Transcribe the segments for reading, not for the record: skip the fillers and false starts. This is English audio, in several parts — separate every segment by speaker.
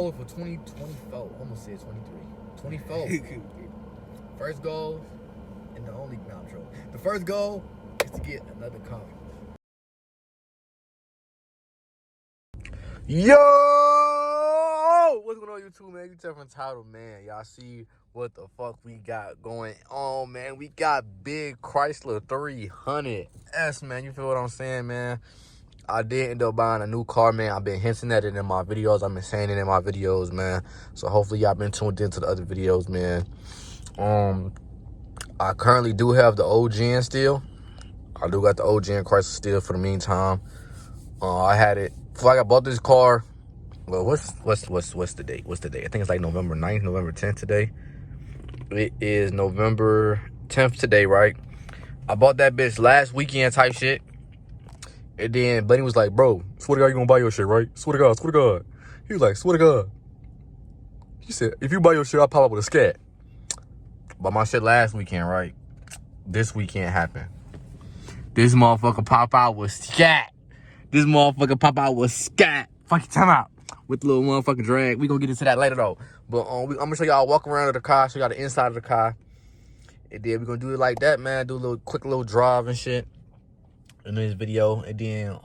Speaker 1: goal for 2024. Almost said 23. 24. First goal, and the only outro. The first goal is to get another car. Yo! What's going on, YouTube, man? You from Title, man. Y'all see what the fuck we got going on, man. We got big Chrysler 300S, man. You feel what I'm saying, man? I did end up buying a new car, man. I've been hinting at it in my videos. I've been saying it in my videos, man. So hopefully y'all been tuned into the other videos, man. I currently do have the OGN still. I do got the OGN Chrysler still for the meantime. I had it before I bought this car. Well, what's the date? What's the date? I think it's like November 9th, November 10th today. It is November 10th today, right? I bought that bitch last weekend type shit. And then Bunny was like, bro, swear to God, you gonna buy your shit, right? Swear to God, swear to God. He was like, swear to God. He said, if you buy your shit, I'll pop up with a scat. Bought my shit last weekend, right? This weekend happened. This motherfucker pop out with scat. This motherfucker pop out with scat. Fucking time out. With the little motherfucking drag. We gonna get into that later though. But I'm gonna show y'all walk around of the car, show y'all the inside of the car. And then we gonna do it like that, man. Do a little quick little drive and shit in this video. And then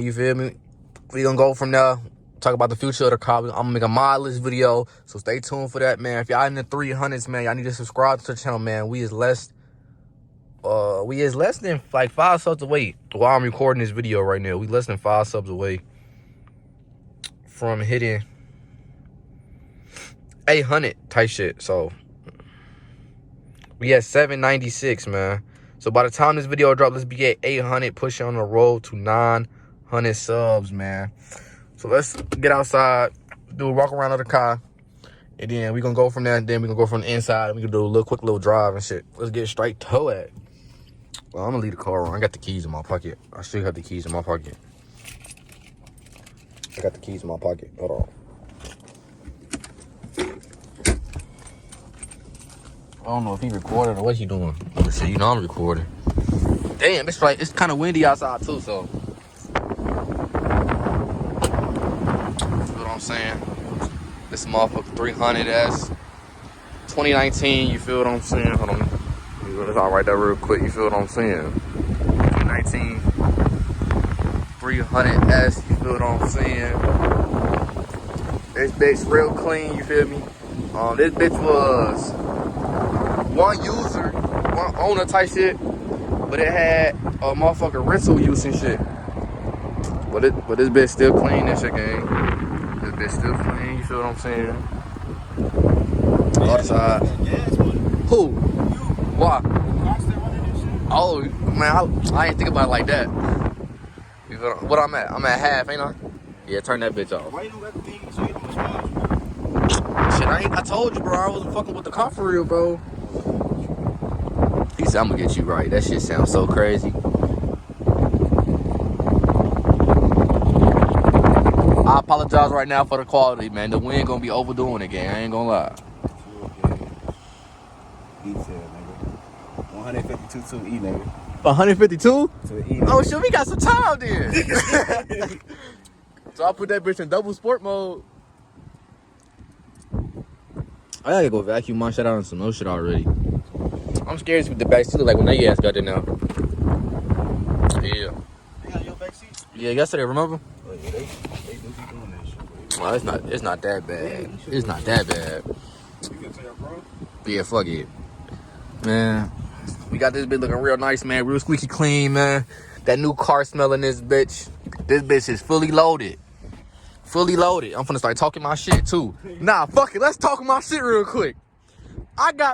Speaker 1: you feel me? We gonna go from there. Talk about the future of the car. I'm gonna make a modelless video, so stay tuned for that, man. If y'all in the 300s, man, y'all need to subscribe to the channel, man. We is less than like 5 subs away while I'm recording this video right now. We less than 5 subs away from hitting 800 type shit. So we at 796, man. So by the time this video drops, let's be at 800, pushing on the road to 900 subs, man. So let's get outside, do a walk around of the car, and then we gonna go from there. And then we gonna go from the inside, and we gonna do a quick little drive and shit. Let's get straight to it. Well, I'm gonna leave the car on. I got the keys in my pocket. I still have the keys in my pocket. I got the keys in my pocket. Hold on. I don't know if he recorded or what he doing. Let me see. You know I'm recording. Damn, it's like it's kind of windy outside too, so. Saying this motherfucker 300S 2019, you feel what I'm saying? Hold on, I'll write that real quick. You feel what I'm saying? 2019 300S, you feel what I'm saying? This bitch real clean, you feel me? This bitch was one user, one owner type shit, but it had a motherfucking rental use and shit. But this bitch still clean and shit, gang. This bitch still clean, you feel what I'm saying? Outside. Who? Why? Oh, man, I ain't think about it like that. You feel what I'm at? I'm at half, ain't I? Yeah, turn that bitch off. Why you don't got the thing so you don't charge? Shit, I told you, bro. I wasn't fucking with the car for real, bro. He said, I'm gonna get you right. That shit sounds so crazy. I apologize right now for the quality, man. The wind gonna be overdoing it, gang. I ain't gonna lie.
Speaker 2: Detail, nigga. 152 to E, nigga.
Speaker 1: 152?
Speaker 2: To E, nigga.
Speaker 1: Oh shit, we got some time then. So I put that bitch in double sport mode. I gotta go vacuum my shit out and some no shit already. I'm scared to see what the back seat look like when they ass got there now. Yeah.
Speaker 2: They got your back seat?
Speaker 1: Yeah, yesterday, remember?
Speaker 2: Oh, yeah, they do be doing that shit, bro.
Speaker 1: Well, it's not that bad. It's not that bad.
Speaker 2: You can tell your bro?
Speaker 1: Yeah, fuck it. Man, we got this bitch looking real nice, man. Real squeaky clean, man. That new car smell in this bitch. This bitch is fully loaded. Fully loaded. I'm finna start talking my shit, too. Nah, fuck it. Let's talk my shit real quick.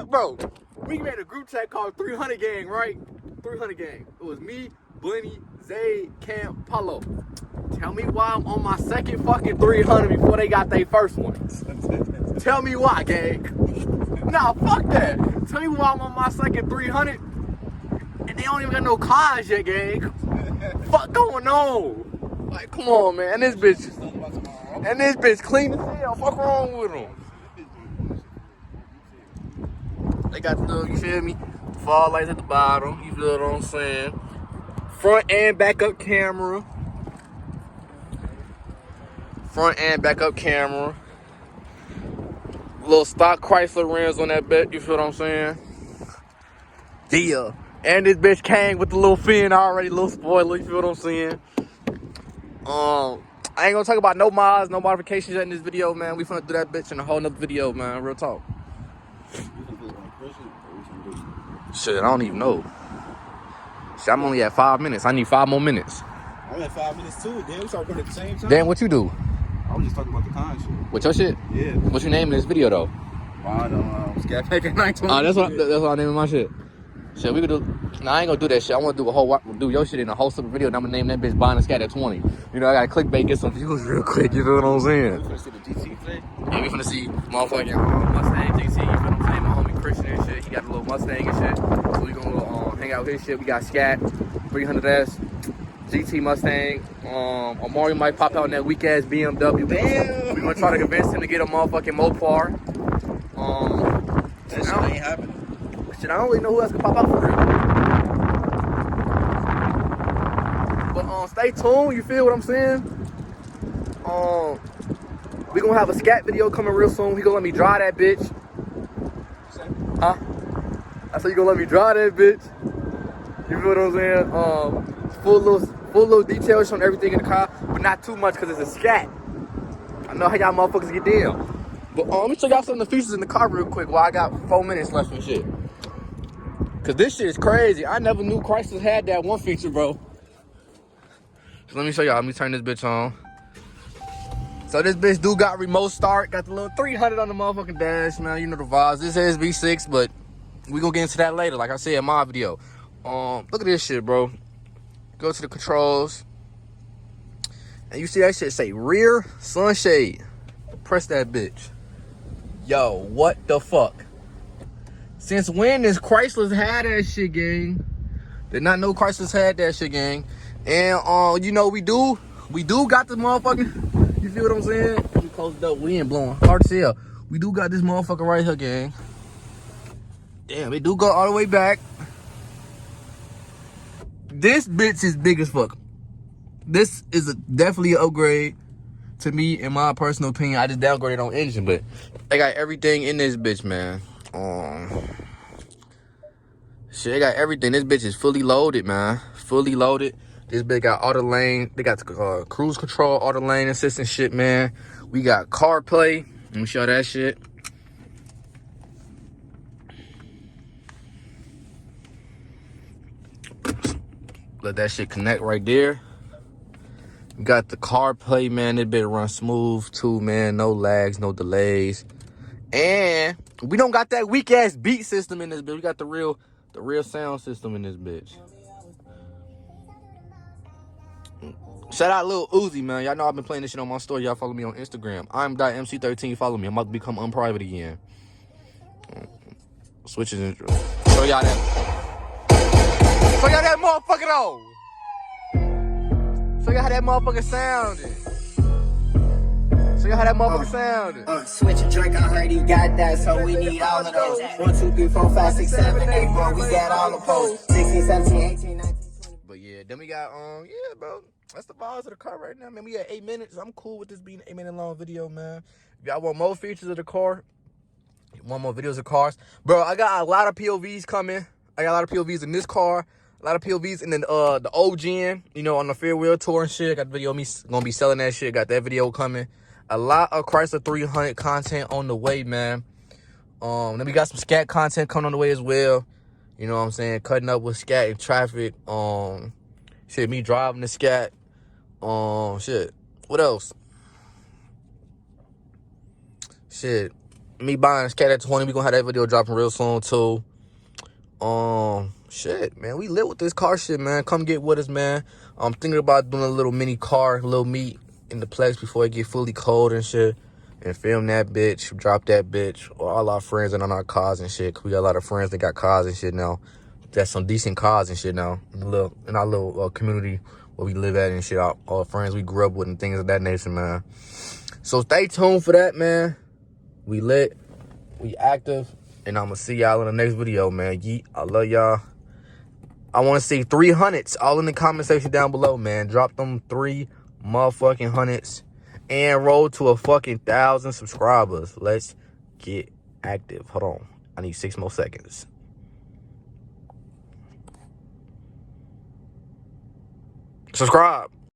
Speaker 1: Bro, we made a group chat called 300 Gang, right? 300 Gang. It was me, Bunny, Zay, Cam, Paulo. Tell me why I'm on my second fucking 300 before they got their first one. Tell me why, gang. Nah, fuck that. Tell me why I'm on my second 300 and they don't even got no cars yet, gang. Fuck going on? Like, come on, man. And this bitch clean as hell. Fuck wrong with them? They got the little, you feel me? Fog lights at the bottom. You feel what I'm saying? Front and backup camera. front and backup camera. Little stock Chrysler rims on that bit, you feel what I'm saying? Yeah. And this bitch came with the little fin already, little spoiler, you feel what I'm saying? I ain't gonna talk about no mods, no modifications yet in this video, man. We finna do that bitch in a whole nother video, man. Real talk. Shit, I don't even know. Shit, I'm only at 5 minutes. I need 5 more minutes.
Speaker 2: I'm at 5 minutes too. Damn, we started at the same time.
Speaker 1: Dan, what you do?
Speaker 2: I was just talking about the con shit.
Speaker 1: What your shit?
Speaker 2: Yeah.
Speaker 1: What's your name in this video though?
Speaker 2: Scat Packer 920.
Speaker 1: Oh, that's what I name my shit. Shit, we could do. Nah, I ain't gonna do that shit. I wanna do your shit in a whole separate video, and I'm gonna name that bitch Buying a Scat at 20. You know, I gotta clickbait, get some views real quick. You feel what I'm saying?
Speaker 2: We finna see the GT today?
Speaker 1: Yeah, we finna see motherfucking Mustang GT. You feel what I'm saying? My homie Christian and shit. He got a little Mustang and shit. So we gonna hang out with his shit. We got Scat 300S. GT Mustang. Amari might pop out in that weak ass BMW.
Speaker 2: Damn.
Speaker 1: We gonna try to convince him to get a motherfucking Mopar.
Speaker 2: That shit ain't happening.
Speaker 1: Shit, I don't really know who else can pop out for real. But stay tuned. You feel what I'm saying? We gonna have a Scat video coming real soon. He gonna let me drive that bitch. Huh? I said you gonna let me drive that bitch. You feel what I'm saying? Full little details on everything in the car, but not too much because it's a Scat. I know how y'all motherfuckers get down. But let me show y'all some of the features in the car real quick while I got 4 minutes left and shit. Cause this shit is crazy. I never knew Chrysler had that one feature, bro. So let me show y'all. Let me turn this bitch on. So this bitch do got remote start. Got the little 300 on the motherfucking dash, man. You know the vibes. This is V6, but we gonna get into that later. Like I said in my video. Look at this shit, bro. Go to the controls. And you see that shit say rear sunshade. Press that bitch. Yo, what the fuck? Since when does Chrysler's had that shit, gang? Did not know Chrysler's had that shit, gang. And you know we do got this motherfucking. You feel what I'm saying? Let me close it up. We ain't blowing hard as hell. We do got this motherfucker right here, gang. Damn, it do go all the way back. This bitch is big as fuck. This is definitely an upgrade to me, in my personal opinion. I just downgraded on engine, but they got everything in this bitch, man. Shit, they got everything. This bitch is fully loaded, man. Fully loaded. This bitch got auto lane. They got cruise control, auto lane assistant shit, man. We got CarPlay. Let me show that shit. Let that shit connect right there. We got the CarPlay, man. This bitch run smooth too, man. No lags, no delays. And we don't got that weak ass beat system in this bitch. We got the real sound system in this bitch. Shout out Lil Uzi, man. Y'all know I've been playing this shit on my story. Y'all follow me on Instagram. I'm .mc13. Follow me. I'm about to become unprivate again. Switches intro. Show y'all that. Show y'all that motherfucker though. Show y'all how that motherfucker sounded. Show y'all how that motherfucker sounded.
Speaker 3: Switch a drink, I heard he got that, so we need all of those. 1, 2, 3, 4, 5, 6, 7, 8, bro. We got all the posts. 16, 17, 18, 19, 20.
Speaker 1: But yeah, then we got yeah, bro. That's the vibes of the car right now, man. We at 8 minutes. I'm cool with this being an 8-minute long video, man. If y'all want more features of the car, want more videos of cars, bro, I got a lot of POVs coming. I got a lot of POVs in this car, a lot of POVs in the old gen, you know, on the farewell tour and shit. Got the video of me gonna be selling that shit. Got that video coming. A lot of Chrysler 300 content on the way, man. Then we got some Scat content coming on the way as well. You know what I'm saying? Cutting up with Scat in traffic. Shit, me driving the Scat. Shit. What else? Shit. Me buying a Scat at 20. We gonna have that video dropping real soon too. Shit, man. We lit with this car shit, man. Come get with us, man. I'm thinking about doing a little mini car, little meet in the Plex before it get fully cold and shit. And film that bitch, drop that bitch. Or all our friends and on our cars and shit. Cause we got a lot of friends that got cars and shit now. That's some decent cars and shit now. In our little community where we live at and shit. All friends we grew up with and things of that nature, man. So stay tuned for that, man. We lit. We active. And I'm gonna see y'all in the next video, man. Yeet. I love y'all. I want to see 300s all in the comment section down below, man. Drop them 3 motherfucking hundreds. and roll to a fucking 1,000 subscribers. Let's get active. Hold on. I need 6 more seconds. Subscribe.